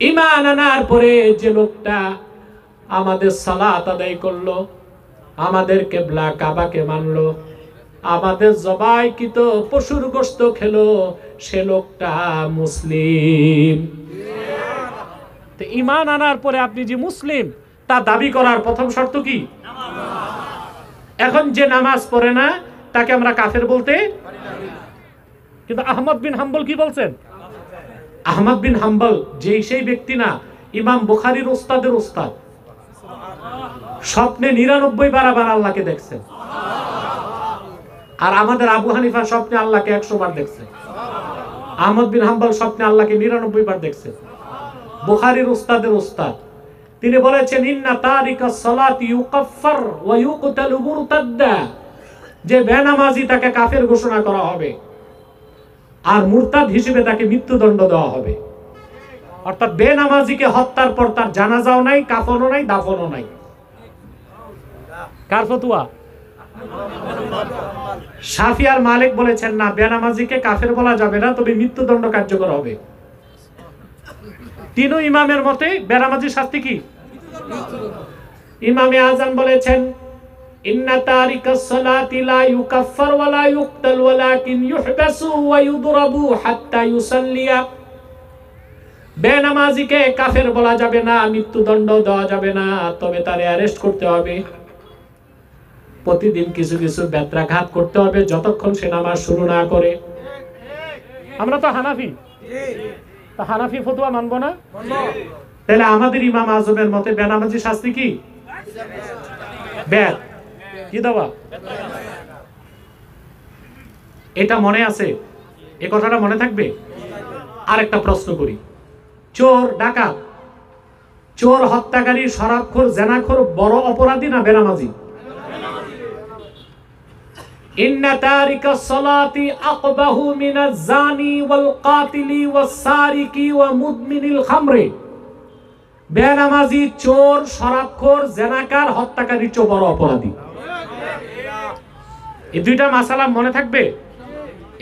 ঈমান আনার পরে যে লোকটা আমাদের সালাত আদায় করলো, আমাদের কিবলা কাবাকে মানলো, আমাদের জবাইকৃত পশুর গোশত খেলো, সে লোকটা মুসলিম। তো ঈমান আনার পরে আপনি যে মুসলিম তা দাবি করার প্রথম শর্ত কি? এখন যে নামাজ পড়ে না তাকে আমরা কাফের বলতে, কিন্তু আহমদ বিন হাম্বল কি বলছেন? আহমদ বিন হাম্বল সেই ব্যক্তি না, ইমাম বুখারীর ওস্তাদের ওস্তাদ। স্বপ্নে 99 বার আবার আল্লাহকে দেখছেন। আর আমাদের আবু হানিফা স্বপ্নে আল্লাহকে 100 বার দেখছে। আহমদ বিন হাম্বল স্বপ্নে আল্লাহকে 99 বার দেখছে। বুখারীর ওস্তাদের ওস্তাদ। তিনি বলেছেন ইন্না তারিকাস সালাতি ইউকাফফার ওয়া ইউকতালু মুরতাদ্দা, যে বেনামাজি তাকে কাফের ঘোষণা করা হবে আর মুরতাদ হিসেবে তাকে মৃত্যুদণ্ড দেওয়া হবে। অর্থাৎ বেনামাজিকে হত্যার পর তার জানাজাও নাই, কাফনও নাই, দাফনও নাই। কার ফতোয়া? শাফি আর মালিক বলেছেন না, বেনামাজিকে কাফের বলা যাবে না, তবে মৃত্যুদণ্ড কার্যকর হবে। তিন ইমামের মতে বেনামাজির শাস্তি কি? ইমামে আযম বলেছেন ইন্না তারিকাস সালাতি লা ইউকাফফার ওয়া লা ইউকতাল ওয়ালাকিন ইউহবাসু ওয়া ইউদরাবু হাত্তা ইউসাল্লিয়া। বেনামাজিকে কাফের বলা যাবে না, মৃত্যুদণ্ড দেওয়া যাবে না, তবে তারে অ্যারেস্ট করতে হবে, প্রতিদিন কিছু কিছু বেত্রাঘাত করতে হবে যতক্ষণ সে নামাজ শুরু না করে। আমরা তো হানাফি, তা হানাফি ফতোয়া মানবো না? তাহলে আমাদের ইমাম আজমের মতে বেনামাজি শাস্তি কি? বেত কি দেওয়া? এটা মনে আছে? এই কথাটা মনে থাকবে? আরেকটা প্রশ্ন করি, চোর ডাকাত, চোর হত্যাকারী, শরাবখোর, জেনাখোর বড় অপরাধী না বেনামাজি? ইন্না তারিকাস সালাতি আকবাহু মিনাজ জানি ওয়াল কাতিলি ওয়াস সারিকি ওয়া মুদমিনিল খামরি। বেনামাজি, চোর, শরাবখোর, জেনাকার, হত্যাকারী চেয়ে বড় অপরাধী। এই দুইটা মাসালা মনে থাকবে?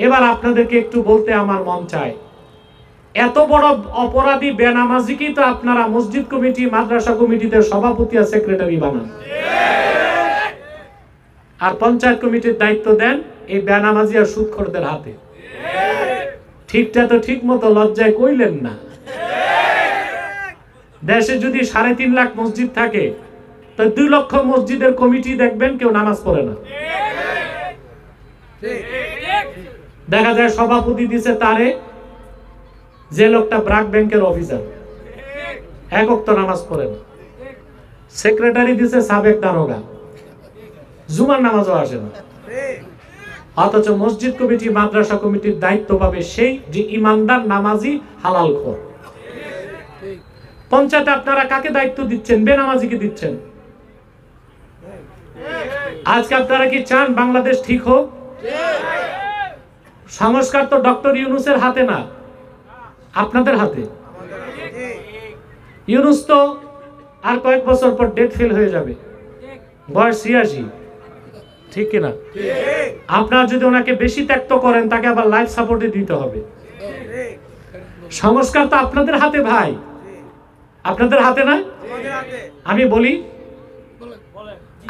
এবার আপনাদেরকে একটু বলতে আমার মন চায়, এত বড় অপরাধী বেনামাজিকেই তো আপনারা মসজিদ কমিটি, মাদ্রাসা কমিটিতে সভাপতি আর সেক্রেটারি বানান, আর পঞ্চায়েত কমিটির দায়িত্ব দেন এই বেনামাজি আর সুদখোরদের হাতে। ঠিকটা তো ঠিক মতো লজ্জায় কইলেন না। দেশে যদি 3.5 লাখ মসজিদ থাকে, তো 2 লক্ষ মসজিদের কমিটি দেখবেন কেউ নামাজ পড়ে না। দেখা যায় সভাপতি দিছে তারে, যে লোকটা ব্রাক ব্যাংকের অফিসার, এক ওয়াক্ত নামাজ পড়ে না। সেক্রেটারি দিছে সাবেক দারোগা, জুমার নামাজও আসে না। অথচ মসজিদ কমিটি, মাদ্রাসা কমিটির দায়িত্ব পাবে সেই যে ইমানদার, নামাজি, হালালখোর। পঞ্চায়েতে আপনারা কাকে দায়িত্ব দিচ্ছেন? বেনামাজিকে দিচ্ছেন। আজকে আপনারা কি চান বাংলাদেশ ঠিক হোক? সংস্কার তো ডক্টর ইউনূসের হাতে না, আপনাদের হাতে। ইউনূস তো আর কয়েক বছর পর ডেট ফেল হয়ে যাবে, বয়স 86, ঠিক কিনা? আপনারা যদি ওনাকে বেশি ত্যাক্ত করেন, তাকে আবার লাইফ সাপোর্টে দিতে হবে। সংস্কার তো আপনাদের হাতে ভাই, আপনাদের হাতে না? আমি বলি,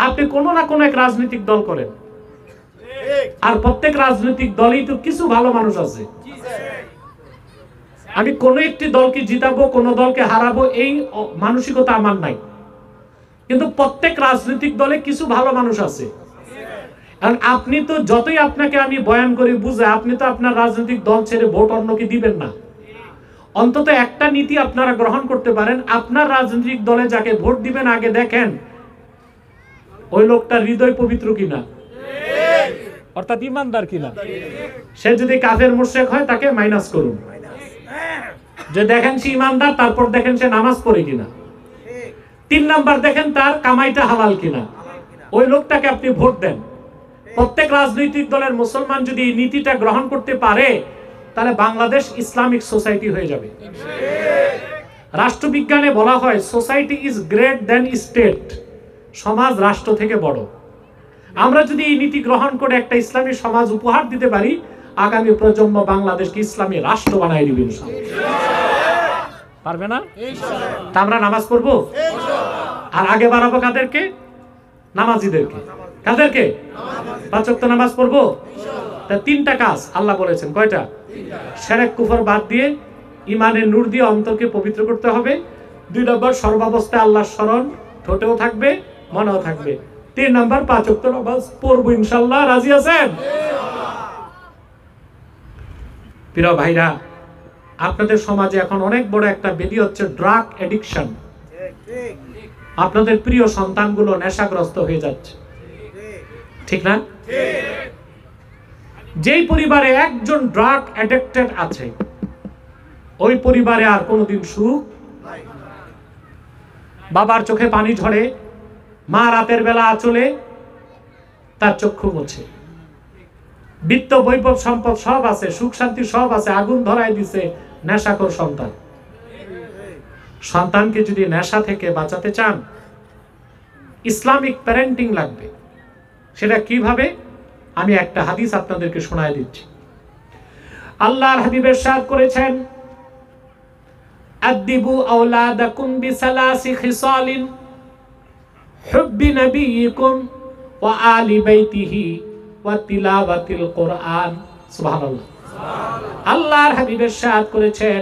আপনি কোনো না কোনো এক রাজনৈতিক দল করেন, আর প্রত্যেক রাজনৈতিক দলেই তো কিছু ভালো মানুষ আছে। আমি কোন একটি দলকে জিতাবো, কোন দলকে হারাবো, এই মানসিকতা আমার নাই। কিন্তু প্রত্যেক রাজনৈতিক দলে কিছু ভালো মানুষ আছে। কারণ আপনি তো যতই আপনাকে আমি বয়ান করে বুঝে, আপনি তো আপনার রাজনৈতিক দল ছেড়ে ভোট অন্যকে দিবেন না। অন্তত একটা নীতি আপনারা গ্রহণ করতে পারেন, আপনার রাজনৈতিক দলে যাকে ভোট দিবেন আগে দেখেন ওই লোকটার হৃদয় পবিত্র কিনা, অর্থাৎ ইমানদার কিনা। সে যদি কাফের মুশরিক হয় তাকে মাইনাস করুন, যে দেখেন সে ইমানদার, তারপর দেখেন সে নামাজ পড়ে কিনা। 3 নাম্বার দেখেন তার কামাইটা হালাল কিনা, ওই লোকটাকে আপনি ভোট দেন। প্রত্যেক রাজনৈতিক দলের মুসলমান যদি এই নীতিটা গ্রহণ করতে পারে, তাহলে বাংলাদেশ ইসলামিক সোসাইটি হয়ে যাবে। রাষ্ট্রবিজ্ঞানে বলা হয় society is great than state, সমাজ রাষ্ট্র থেকে বড়। আমরা যদি এই নীতি গ্রহণ করে একটা ইসলামী সমাজ উপহার দিতে পারি, আগামী প্রজন্ম বাংলাদেশকে ইসলামী রাষ্ট্র বানায় দিবে। পারবে না? তা আমরা নামাজ পড়বো, আর আগে বাড়াবো কাদেরকে? নামাজিদেরকে। কাদেরকে? 5 ওয়াক্ত নামাজ পড়বো। তা 3টা কাজ আল্লাহ বলেছেন। কয়টা? শিরক কুফর বাদ দিয়ে ইমানের নূর দিয়ে অন্তরকে পবিত্র করতে হবে। 2 নম্বর, সর্বাবস্থায় আল্লাহর স্মরণ ঠোঁটেও থাকবে, মনেও থাকবে। 3 নম্বর, 5 ওয়াক্ত নামাজ পড়বো ইনশাআল্লাহ। রাজি আছেন? প্রিয় ভাইরা, আপনাদের সমাজে এখন অনেক বড় একটা ব্যাধি হচ্ছে ড্রাগ অ্যাডিকশন। আপনাদের প্রিয় সন্তানগুলো নেশাগ্রস্ত হয়ে যাচ্ছে, ঠিক না? যেই পরিবারে একজন ড্রাগ অ্যাডিক্টেড আছে, ওই পরিবারে আর কোনোদিন সুখ। বাবার চোখে পানি ঝরে, মা রাতের বেলা আঁচলে তার চক্ষু মুছে। বিত্ত বৈভব সম্পদ সব আছে, সুখ শান্তি সব আছে, আগুন ধরায় দিছে নেশাখোর সন্তান। সন্তানকে যদি নেশা থেকে বাঁচাতে চান, ইসলামিক প্যারেন্টিং লাগবে। সেটা কিভাবে? আমি একটা হাদিস আপনাদেরকে শোনায় দিচ্ছি। আল্লাহর হাবিব ইরশাদ করেছেন, আদিবু আওলাদাকুম বিসালাসি খিসালিন হুব্বি নবিয়িকুম ওয়া আলি বাইতিহি ওয়া তিলাওয়াতিল কুরআন। সুবহানাল্লাহ। আল্লাহর হাবিব ইরশাদ করেছেন,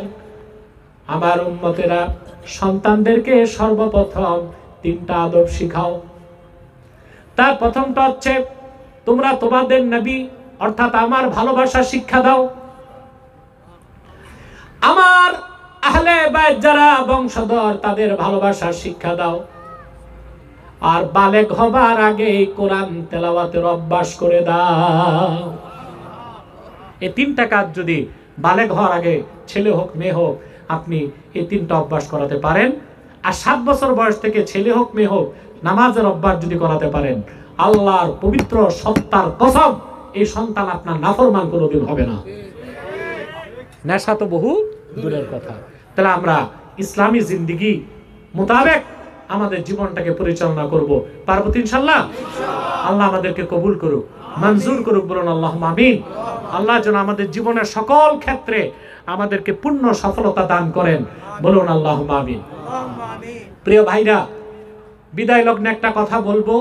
আমার উম্মতেরা সন্তানদেরকে সর্বপ্রথম 3টা আদব শিখাও। তার প্রথমটা হচ্ছে, তোমরা তোমাদের নবী অর্থাৎ আমার ভালোবাসা শিক্ষা দাও। আমার আহলে বাইত যারা বংশধর, তাদের ভালোবাসার শিক্ষা দাও। আর বালেগ হবার আগে কোরআন তেলাওয়াতের অভ্যাস করে দাও। এই 3টা কাজ যদি বালেগ হওয়ার আগে, ছেলে হোক মেয়ে হোক, আপনি এই 3টা অভ্যাস করাতে পারেন, আর 7 বছর বয়স থেকে ছেলে হোক মেয়ে হোক নামাজের অভ্যাস যদি করাতে পারেন, আল্লাহর পবিত্র সত্তার কসম, এই সন্তান আপনার নাফরমান কোনোদিন হবে না। নেশা তো বহু দূরের কথা। তাহলে আমরা ইসলামী জিন্দেগি মোতাবেক আমাদের জীবনটাকে পরিচালনা করব। পারবো তো ইনশাআল্লাহ? আল্লাহ আমাদেরকে কবুল করুক, মঞ্জুর করুক, বলুন আল্লাহুম্মা আমিন। আল্লাহ যেন আমাদের জীবনের সকল ক্ষেত্রে আমাদেরকে পূর্ণ সফলতা দান করেন, বলুন আল্লাহুম্মা আমিন। প্রিয় ভাইরা, বিদায় লগ্নে একটা কথা বলবো।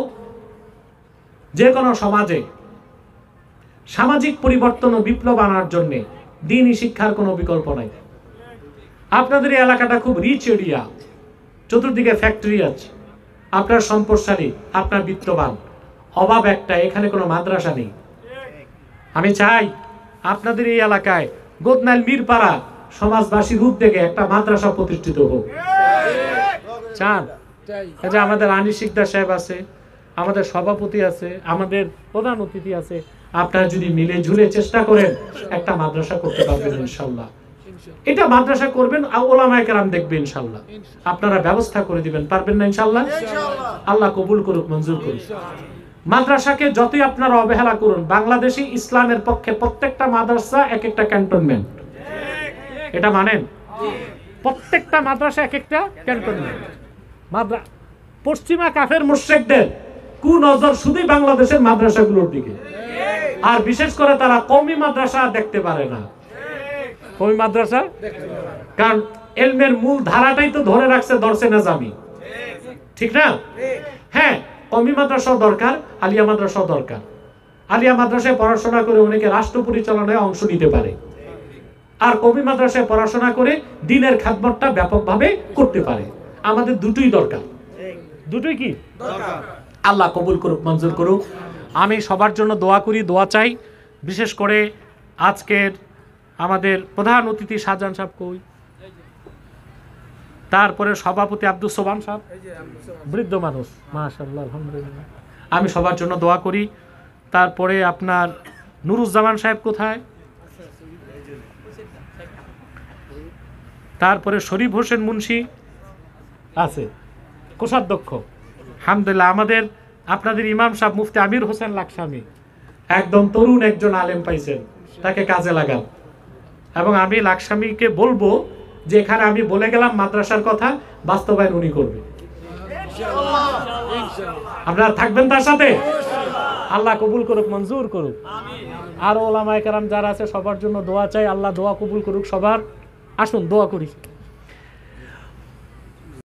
যে কোনো সমাজে সামাজিক পরিবর্তন ও বিপ্লব আনার জন্য দ্বীনি শিক্ষার কোনো বিকল্প নাই। আপনাদের এই এলাকাটা খুব রিচ এরিয়া, চতুর্দিকে ফ্যাক্টরি আছে, আপনার সম্পদশালী, আপনার বিত্তবান। অভাব একটা, এখানে কোনো মাদ্রাসা নেই। আমি চাই আপনাদের এই এলাকায় গোদনাইল মিরপাড়া সমাজবাসীর উদ্যোগে একটা মাদ্রাসা প্রতিষ্ঠিত হোক। চান? যে আমাদের আনিস শিকদার সাহেব আছে, আমাদের সভাপতি আছে, আমাদের প্রধান অতিথি আছে, আপনারা যদি মিলে ঝুলে চেষ্টা করেন একটা মাদ্রাসা করতে পারবেন ইনশাআল্লাহ। এটা মাদ্রাসা করবেন, ওলামায়ে কেরাম দেখবে ইনশাআল্লাহ, আপনারা ব্যবস্থা করে দিবেন। পারবেন না ইনশাআল্লাহ? আল্লাহ কবুল করুক, মঞ্জুর করুক। মাদ্রাসাকে যতই আপনারা অবহেলা করুন, বাংলাদেশে ইসলামের পক্ষে প্রত্যেকটা মাদ্রাসা এক একটা ক্যান্টনমেন্ট। এটা মানেন? প্রত্যেকটা মাদ্রাসা এক একটা ক্যান্টনমেন্ট। পশ্চিমা কাফের মুশরিকদের কুনজর শুধুই বাংলাদেশের মাদ্রাসাগুলোর দিকে, আর বিশেষ করে তারা কওমি মাদ্রাসা দেখতে পারে না। কওমি মাদ্রাসা, কারণ ইলমের মূল ধারাটাই তো ধরে রাখছে দরসে নিজামি, ঠিক না? হ্যাঁ, কওমি মাদ্রাসাও দরকার, আলিয়া মাদ্রাসাও দরকার। আলিয়া মাদ্রাসায় পড়াশোনা করে অনেকে রাষ্ট্র পরিচালনায় অংশ নিতে পারে, আর কওমি মাদ্রাসায় পড়াশোনা করে দ্বীনের খেদমতটা ব্যাপকভাবে করতে পারে। আমাদের দুটোই দরকার। দুটোই কি দরকার? আল্লাহ কবুল করুক, মঞ্জুর করুক। আমি সবার জন্য দোয়া করি, দোয়া চাই। বিশেষ করে আজকের আমাদের প্রধান অতিথি শাহজাহান সাহেব কই, তারপরে সভাপতি আব্দুল সোবান সাহেব, বৃদ্ধ মানুষ, মাশাআল্লাহ, আলহামদুলিল্লাহ। আমি সবার জন্য দোয়া করি। তারপরে আপনার নুরুজ্জামান সাহেব কোথায়? তারপরে শরীফ হোসেন মুন্সি আছে, কোষাধ্যক্ষ। আলহামদুলিল্লাহ। আমাদের আপনাদের ইমাম সাহেব মুফতি আমির হোসেন লাকসামি, একদম তরুণ একজন আলেম পাইছেন, তাকে কাজে লাগান। এবং আমি লাকসামিকে বলবো যে এখানে আমি বলে গেলাম মাদ্রাসার কথা, বাস্তবায়ন উনি করবে। আপনারা থাকবেন তার সাথে? আল্লাহ কবুল করুক, মঞ্জুর করুক। আর ওলামায়ে কেরাম যারা আছে সবার জন্য দোয়া চাই, আল্লাহ দোয়া কবুল করুক সবার। আসুন দোয়া করি।